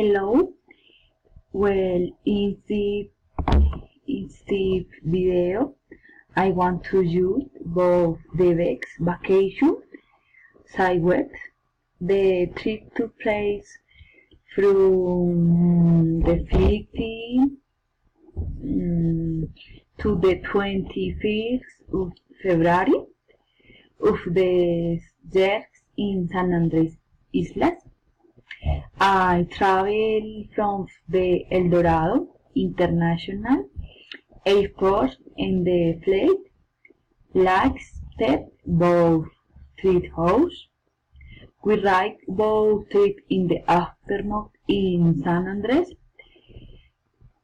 Hello. Well, in this video, I want to use both the Vex vacation site webs. The trip took place from the 15th to the 25th of February of the year in San Andres Islas. I traveled from the El Dorado International Airport in the flight lasted both 3 hours. We arrived both trip in the afternoon in San Andres.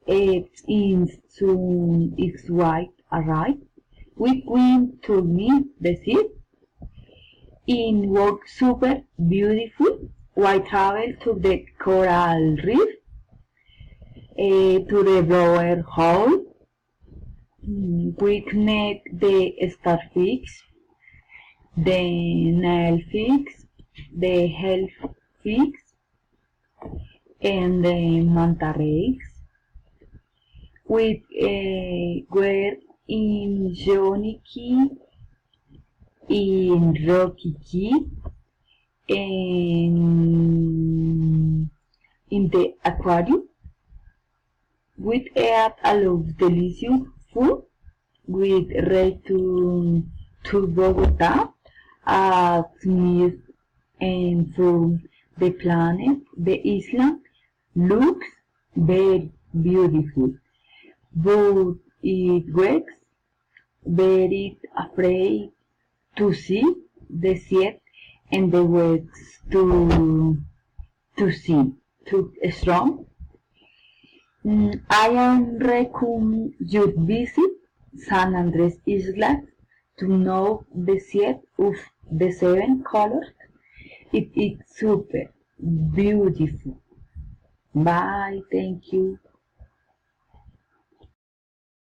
In soon its white arrived. We went to meet the sea. It was super beautiful. I traveled to the coral reef, to the blower hole. We met the starfish, the nailfish, the hellfish, and the manta rays. We were in Johnny Key, in Rocky Key, in the aquarium. We ate a lot of delicious food. We returned to Bogota at midnight, and from the planet, the island looks very beautiful, but it was very afraid to see the sea, and the waves too strong. I am recommend you visit San Andres Islas to know the sea of the 7 colors. It is super beautiful. Bye, thank you.